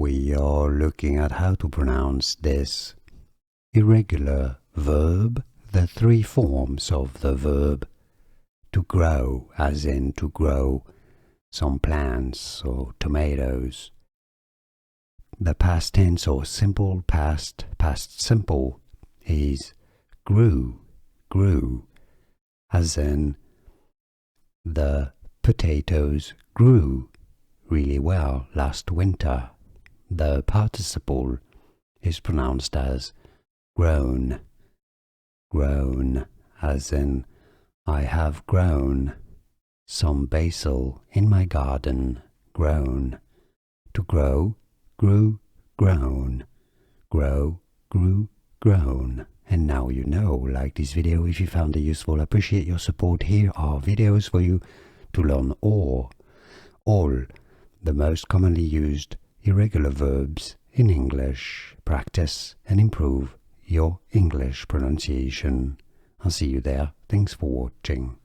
we are looking at how to pronounce this irregular verb, the three forms of the verb to grow, as in to grow some plants or tomatoes. The past tense or simple past simple is grew, as in the potatoes grew really well last winter. The participle is pronounced as grown, as in I have grown some basil in my garden. Grown, to grow, grew, grown, grow, grew, grown. And now you know. Like this video if you found it useful. Appreciate your support. Here are videos for you to learn all the most commonly used irregular verbs in English. Practice and improve your English pronunciation. I'll see you there. Thanks for watching.